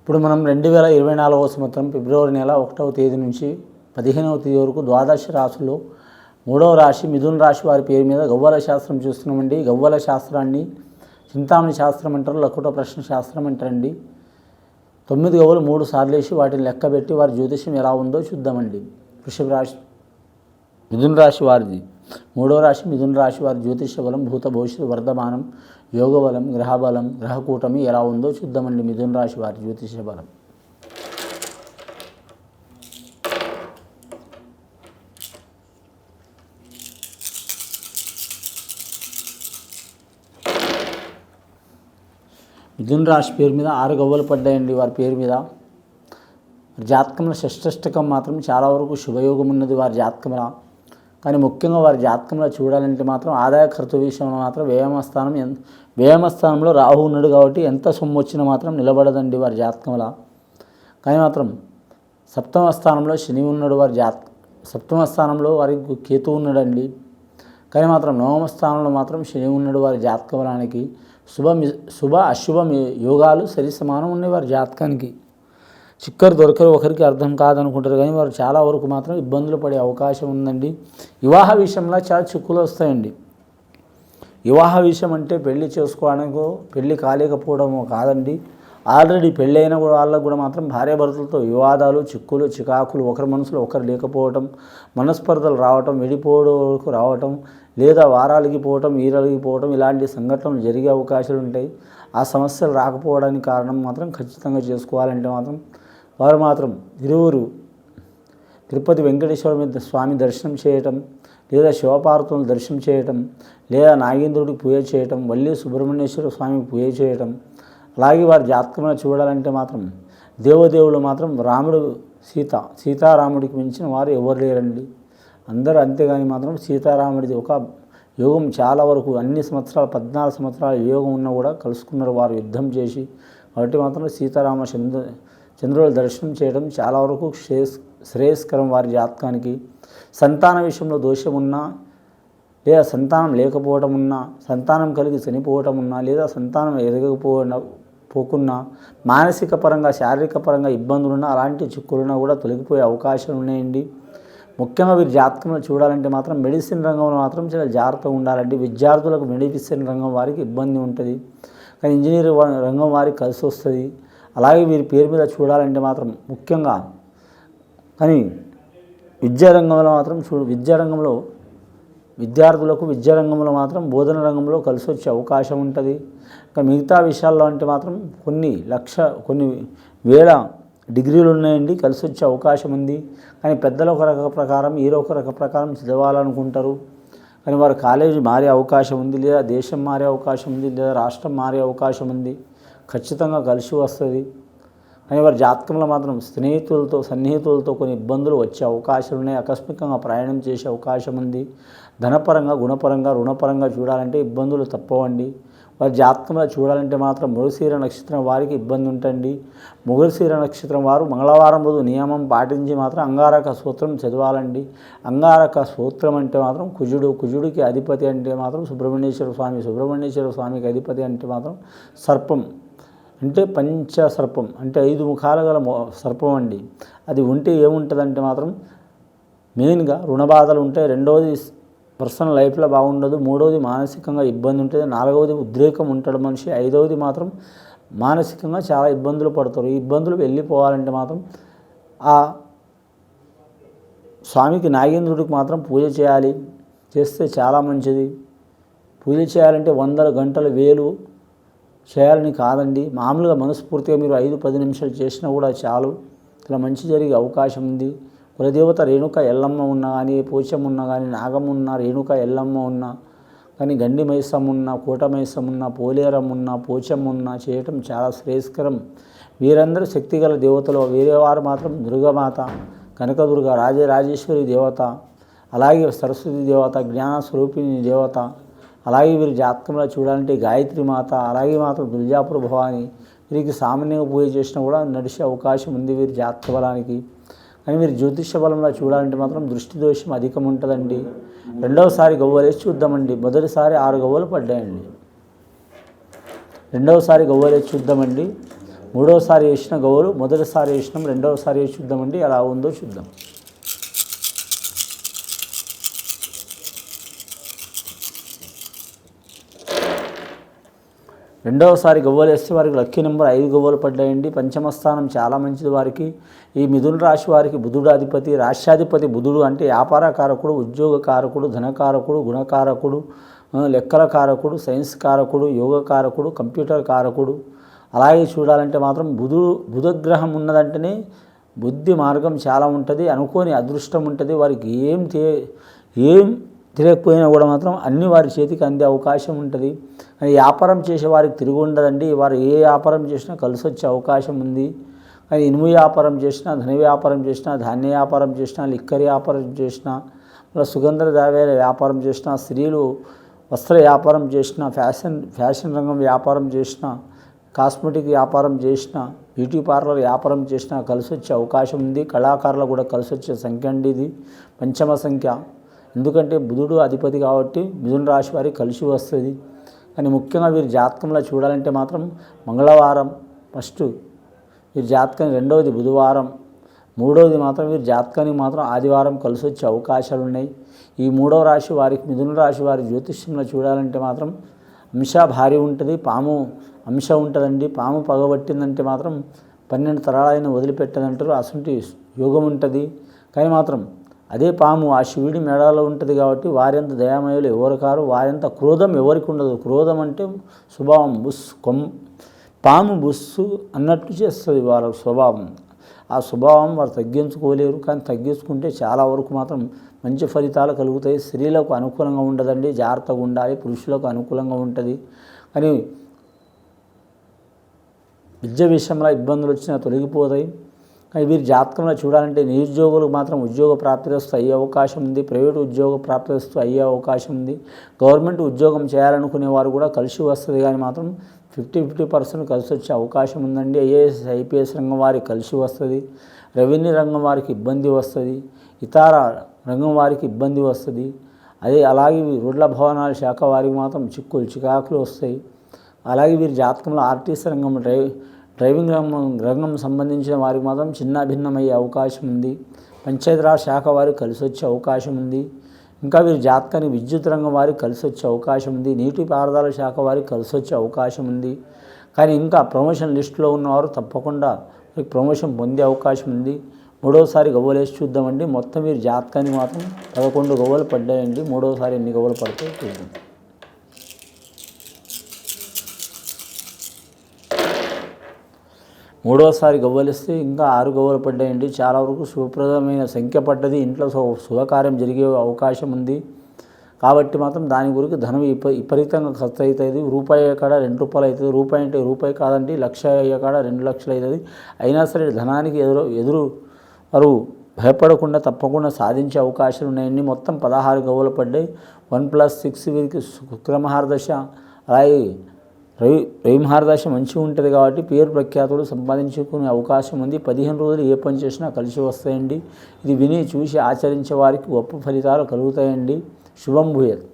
ఇప్పుడు మనం 2024వ సంవత్సరం ఫిబ్రవరి నెల 1వ తేదీ నుంచి 15వ తేదీ వరకు ద్వాదశ రాశుల్లో 3వ రాశి మిథున రాశి వారి పేరు మీద గవ్వల శాస్త్రం చూస్తున్నామండి. గవ్వల శాస్త్రాన్ని చింతామణి శాస్త్రం అంటారు, లకుట ప్రశ్న శాస్త్రం అంటారండి. 9 గవ్వలు 3 సార్లు వేసి వాటిని లెక్కబెట్టి వారి జ్యోతిష్యం ఎలా ఉందో చూద్దామండి. వృషభ రాశి మిథున రాశి వారిది 3వ రాశి మిథున రాశి వారి జ్యోతిష బలం భూత భవిష్యత్ వర్ధమానం యోగ బలం గ్రహబలం గ్రహకూటమి ఎలా ఉందో చూద్దామండి. మిథున రాశి వారి జ్యోతిష బలం. మిథున రాశి పేరు మీద 6 గవ్వలు పడ్డాయండి వారి పేరు మీద. జాతకంలో షష్ఠష్టకం మాత్రం చాలా వరకు శుభయోగం ఉన్నది వారి జాతకంలో. కానీ ముఖ్యంగా వారి జాతకంలో చూడాలంటే మాత్రం ఆదాయ ఖర్చు విషయంలో మాత్రం వ్యయమస్థానంలో రాహు ఉన్నాడు కాబట్టి ఎంత సొమ్ము వచ్చినా మాత్రం నిలబడదండి వారి జాతకంలో. కానీ మాత్రం సప్తమ స్థానంలో శని ఉన్నాడు వారి సప్తమ స్థానంలో వారికి కేతు ఉన్నాడండి. కానీ మాత్రం నవమ స్థానంలో మాత్రం శని ఉన్నాడు వారి జాతకబలానికి. శుభ అశుభ యోగాలు సరి సమానం ఉన్నాయి వారి జాతకానికి. చిక్కరు దొరకరు ఒకరికి అర్థం కాదనుకుంటారు కానీ వారు చాలా వరకు మాత్రం ఇబ్బందులు పడే అవకాశం ఉందండి. వివాహ విషయంలో చాలా చిక్కులు వస్తాయండి. వివాహ విషయం అంటే పెళ్లి చేసుకోవడానికో పెళ్లి కాలేకపోవడమో కాదండి. ఆల్రెడీ పెళ్ళైన వాళ్ళకు కూడా మాత్రం భార్యాభర్తలతో వివాదాలు చిక్కులు చికాకులు ఒకరి మనసులో ఒకరు లేకపోవటం, మనస్పర్ధలు రావటం, విడిపోవడానికి రావటం, లేదా వారాలకి పోవటం ఈరాలకి పోవటం ఇలాంటి సంఘటనలు జరిగే అవకాశాలు ఉంటాయి. ఆ సమస్యలు రాకపోవడానికి కారణం మాత్రం ఖచ్చితంగా చేసుకోవాలంటే మాత్రం వారు మాత్రం ఇరువురు తిరుపతి వెంకటేశ్వర స్వామి దర్శనం చేయటం, లేదా శివపార్వతులను దర్శనం చేయటం, లేదా నాగేంద్రుడికి పూజ చేయటం, వల్లి సుబ్రహ్మణ్యేశ్వర స్వామికి పూజ చేయటం. అలాగే వారి జాతకంలో చూడాలంటే మాత్రం దేవదేవులు మాత్రం రాముడు సీతారాముడికి మించిన వారు ఎవరు లేరండి. అందరూ అంతేగాని మాత్రం సీతారాముడిది ఒక యోగం చాలా వరకు అన్ని సంవత్సరాలు 14 సంవత్సరాల యోగం ఉన్నా కూడా కలుసుకున్నారు వారు యుద్ధం చేసి. కాబట్టి మాత్రం సీతారామ చంద్రుల దర్శనం చేయడం చాలా వరకు శ్రేయస్కరం వారి జాతకానికి. సంతాన విషయంలో దోషం ఉన్నా, లేదా సంతానం లేకపోవటం ఉన్నా, సంతానం కలిగి చనిపోవటం ఉన్నా, లేదా సంతానం పోకున్నా, మానసిక పరంగా శారీరక పరంగా ఇబ్బందులున్నా అలాంటి చిక్కులున్నా కూడా తొలగిపోయే అవకాశాలు ఉన్నాయండి. ముఖ్యంగా వీరి జాతకంలో చూడాలంటే మాత్రం మెడిసిన్ రంగంలో మాత్రం చాలా జాగ్రత్తగా ఉండాలండి. విద్యార్థులకు మెడిసిన్ రంగం వారికి ఇబ్బంది ఉంటుంది, కానీ ఇంజనీరింగ్ రంగం వారికి కలిసి వస్తుంది. అలాగే వీరి పేరు మీద చూడాలంటే మాత్రం ముఖ్యంగా కానీ విద్యారంగంలో మాత్రం విద్యారంగంలో విద్యార్థులకు విద్యారంగంలో మాత్రం బోధన రంగంలో కలిసి వచ్చే అవకాశం ఉంటుంది. ఇంకా మిగతా విషయాల్లో అంటే మాత్రం కొన్ని వేల డిగ్రీలు ఉన్నాయండి, కలిసి వచ్చే అవకాశం ఉంది. కానీ పెద్దలు ఒక రక ప్రకారం ఒక రక ప్రకారం చదవాలనుకుంటారు. కానీ వారు కాలేజీ మారే అవకాశం ఉంది, లేదా దేశం మారే అవకాశం ఉంది, లేదా రాష్ట్రం మారే అవకాశం ఉంది. ఖచ్చితంగా కలిసి వస్తుంది. కానీ వారి జాతకంలో మాత్రం సన్నిహితులతో కొన్ని ఇబ్బందులు వచ్చే అవకాశాలు ఉన్నాయి. ఆకస్మికంగా ప్రయాణం చేసే అవకాశం ఉంది. ధనపరంగా గుణపరంగా రుణపరంగా చూడాలంటే ఇబ్బందులు తప్పవండి. వారి జాతకంలో చూడాలంటే మాత్రం మృగశిర నక్షత్రం వారికి ఇబ్బంది ఉంటుంది. మృగశిర నక్షత్రం వారు మంగళవారం రోజు నియమం పాటించి మాత్రం అంగారక సూత్రం చదవాలండి. అంగారక సూత్రం అంటే మాత్రం కుజుడికి అధిపతి అంటే మాత్రం సుబ్రహ్మణ్యేశ్వర స్వామికి అధిపతి అంటే మాత్రం సర్పం అంటే పంచసర్పం అంటే 5 ముఖాలు గల సర్పం అండి. అది ఉంటే ఏముంటుందంటే మాత్రం మెయిన్గా రుణబాధలు ఉంటాయి. రెండవది పర్సనల్ లైఫ్లో బాగుండదు. మూడవది మానసికంగా ఇబ్బంది ఉంటుంది. నాలుగవది ఉద్రేకం ఉంటాడు మనిషి. ఐదవది మాత్రం మానసికంగా చాలా ఇబ్బందులు పడతారు. ఈ ఇబ్బందులు వెళ్ళిపోవాలంటే మాత్రం ఆ స్వామికి నాగేంద్రుడికి మాత్రం పూజ చేయాలి. చేస్తే చాలా మంచిది. పూజ చేయాలంటే 100 గంటలు 1000 చేయాలని కాదండి. మామూలుగా మనస్ఫూర్తిగా మీరు 5-10 నిమిషాలు చేసినా కూడా చాలు. ఇలా మంచి జరిగే అవకాశం ఉంది. కులదేవత రేణుక ఎల్లమ్మ ఉన్నా కానీ, పోచమ్మ ఉన్నా కానీ, నాగమ్మ ఉన్నా, రేణుక ఎల్లమ్మ ఉన్నా కానీ, గండి మైసమ్మ ఉన్నా, కోట మైసమ్మ ఉన్నా, పోలేరం ఉన్నా, పోచమ్మ ఉన్నా చేయటం చాలా శ్రేయస్కరం. వీరందరూ శక్తిగల దేవతలు. వేరే వారు మాత్రం దుర్గమాత, కనకదుర్గ, రాజరాజేశ్వరి దేవత, అలాగే సరస్వతి దేవత, జ్ఞాన స్వరూపిణి దేవత. అలాగే వీరి జాతకంలో చూడాలంటే గాయత్రి మాత, అలాగే మాత్రం దుర్జాపుర భవాని. వీరికి సామాన్యంగా పూజ చేసినా కూడా నడిచే అవకాశం ఉంది వీరి జాతక బలానికి. కానీ మీరు జ్యోతిష బలంలో చూడాలంటే మాత్రం దృష్టి దోషం అధికం ఉంటుందండి. రెండవసారి గవ్వలేసి చూద్దామండి. మొదటిసారి 6 గవ్వలు పడ్డాయండి. రెండవసారి గవ్వలేసి చూద్దామండి. మూడవసారి వేసిన గవ్వలు మొదటిసారి వేసినాం, రెండవసారి వేసి చూద్దామండి ఎలా ఉందో చూద్దాం. రెండవసారి గవ్వలు వేస్తే వారికి లక్కీ నెంబర్ 5 గవ్వలు పడ్డాయండి. పంచమ స్థానం చాలా మంచిది వారికి. ఈ మిథున రాశి వారికి బుధుడు అధిపతి, రాష్ట్రాధిపతి బుధుడు అంటే వ్యాపార కారకుడు, ఉద్యోగ కారకుడు, ధనకారకుడు, గుణకారకుడు, లెక్కల కారకుడు, సైన్స్ కారకుడు, యోగ కారకుడు, కంప్యూటర్ కారకుడు. అలాగే చూడాలంటే మాత్రం బుధగ్రహం ఉన్నదంటేనే బుద్ధి మార్గం చాలా ఉంటుంది, అనుకోని అదృష్టం ఉంటుంది. వారికి ఏం తెలియకపోయినా కూడా మాత్రం అన్ని వారి చేతికి అందే అవకాశం ఉంటుంది. కానీ వ్యాపారం చేసే వారికి తిరిగి ఉండదండి. వారు ఏ వ్యాపారం చేసినా కలిసి వచ్చే అవకాశం ఉంది. కానీ ఇనుము వ్యాపారం చేసినా, ధన వ్యాపారం చేసినా, ధాన్య వ్యాపారం చేసినా, లిక్కర్ వ్యాపారం చేసినా, సుగంధ ద్రవ్యాల వ్యాపారం చేసినా, స్త్రీలు వస్త్ర వ్యాపారం చేసినా, ఫ్యాషన్ రంగం వ్యాపారం చేసినా, కాస్మెటిక్ వ్యాపారం చేసినా, బ్యూటీ పార్లర్ వ్యాపారం చేసినా కలిసి వచ్చే అవకాశం ఉంది. కళాకారులు కూడా కలిసి వచ్చే సంఖ్య అండి ఇది, పంచమ సంఖ్య. ఎందుకంటే బుధుడు అధిపతి కాబట్టి మిథున రాశి వారికి కలిసి వస్తుంది. కానీ ముఖ్యంగా వీరి జాతకంలో చూడాలంటే మాత్రం మంగళవారం ఫస్ట్ వీరి జాతకానికి, రెండవది బుధవారం, మూడవది మాత్రం వీరి జాతకానికి మాత్రం ఆదివారం కలిసి వచ్చే అవకాశాలు ఉన్నాయి. ఈ మూడవ రాశి వారికి, మిథున రాశి వారి జ్యోతిష్యంలో చూడాలంటే మాత్రం అంశ భారీ ఉంటుంది, పాము అంశ ఉంటుందండి. పాము పగబట్టిందంటే మాత్రం 12 తరాలైన వదిలిపెట్టదంటారు, అసంటి యోగం ఉంటుంది. కానీ మాత్రం అదే పాము ఆ శివుడి మెడలో ఉంటుంది కాబట్టి వారెంత దయామయులు ఎవరు కారు, వారెంత క్రోధం ఎవరికి ఉండదు. క్రోధం అంటే స్వభావం, పాము బుస్సు అన్నట్టు చేస్తుంది వారి స్వభావం. ఆ స్వభావం వారు తగ్గించుకోలేరు. కానీ తగ్గించుకుంటే చాలా వరకు మాత్రం మంచి ఫలితాలు కలుగుతాయి. స్త్రీలకు అనుకూలంగా ఉండదండి, జాగ్రత్తగా ఉండాలి. పురుషులకు అనుకూలంగా ఉంటుంది. కానీ విద్య విషయంలో ఇబ్బందులు వచ్చినా తొలగిపోతాయి. కానీ వీరి జాతకంలో చూడాలంటే నిరుద్యోగులకు మాత్రం ఉద్యోగ ప్రాప్తిస్తూ అయ్యే అవకాశం ఉంది. ప్రైవేటు ఉద్యోగ ప్రాప్తిస్తూ అయ్యే అవకాశం ఉంది. గవర్నమెంట్ ఉద్యోగం చేయాలనుకునే వారు కూడా కలిసి వస్తుంది. కానీ మాత్రం 50% కలిసి వచ్చే అవకాశం ఉందండి. ఐఏఎస్ ఐపీఎస్ రంగం వారికి కలిసి వస్తుంది. రెవెన్యూ రంగం వారికి ఇబ్బంది వస్తుంది. ఇతర రంగం వారికి ఇబ్బంది వస్తుంది. అలాగే రోడ్ల భవనాల శాఖ వారికి మాత్రం చికాకులు వస్తాయి. అలాగే వీరి జాతకంలో ఆర్టీసీ రంగం, డ్రైవింగ్ రంగం సంబంధించిన వారికి మాత్రం చిన్న భిన్నమయ్యే అవకాశం ఉంది. పంచాయతీరాజ్ శాఖ వారికి కలిసి వచ్చే అవకాశం ఉంది. ఇంకా వీరి జాతకానికి విద్యుత్ రంగం వారికి కలిసి వచ్చే అవకాశం ఉంది. నీటిపారుదల శాఖ వారికి కలిసి వచ్చే అవకాశం ఉంది. కానీ ఇంకా ప్రమోషన్ లిస్టులో ఉన్నవారు తప్పకుండా ప్రమోషన్ పొందే అవకాశం ఉంది. మూడవసారి గవ్వలేసి చూద్దామండి. మొత్తం వీరి జాతకానికి మాత్రం 11 గవ్వలు పడ్డాయండి. మూడవసారి ఎన్ని గవ్వలు పడతాయో చూద్దాం. మూడవసారి గవ్వలిస్తే ఇంకా 6 గవ్వలు పడ్డాయండి. చాలా వరకు శుభప్రదమైన సంఖ్య పడ్డది. ఇంట్లో శుభకార్యం జరిగే అవకాశం ఉంది. కాబట్టి మాత్రం దాని గురించి ధనం విపరీతంగా ఖర్చు అవుతుంది. రూపాయి కాడ 2 రూపాయలు అవుతుంది. రూపాయి అంటే రూపాయి కాదండి, లక్ష కాడ 2 లక్షలు అవుతుంది. అయినా సరే ధనానికి ఎదురు వారు భయపడకుండా తప్పకుండా సాధించే అవకాశాలు ఉన్నాయండి. మొత్తం 16 గవ్వలు పడ్డాయి. 1+6 వీరికి శుక్రమహారదశ, అలాగే రవి మహారదశ మంచిగా ఉంటుంది కాబట్టి పేరు ప్రఖ్యాతులు సంపాదించుకునే అవకాశం ఉంది. 15 రోజులు ఏ పని చేసినా కలిసి వస్తాయండి. ఇది విని చూసి ఆచరించే వారికి గొప్ప ఫలితాలు కలుగుతాయండి. శుభం భూయత్.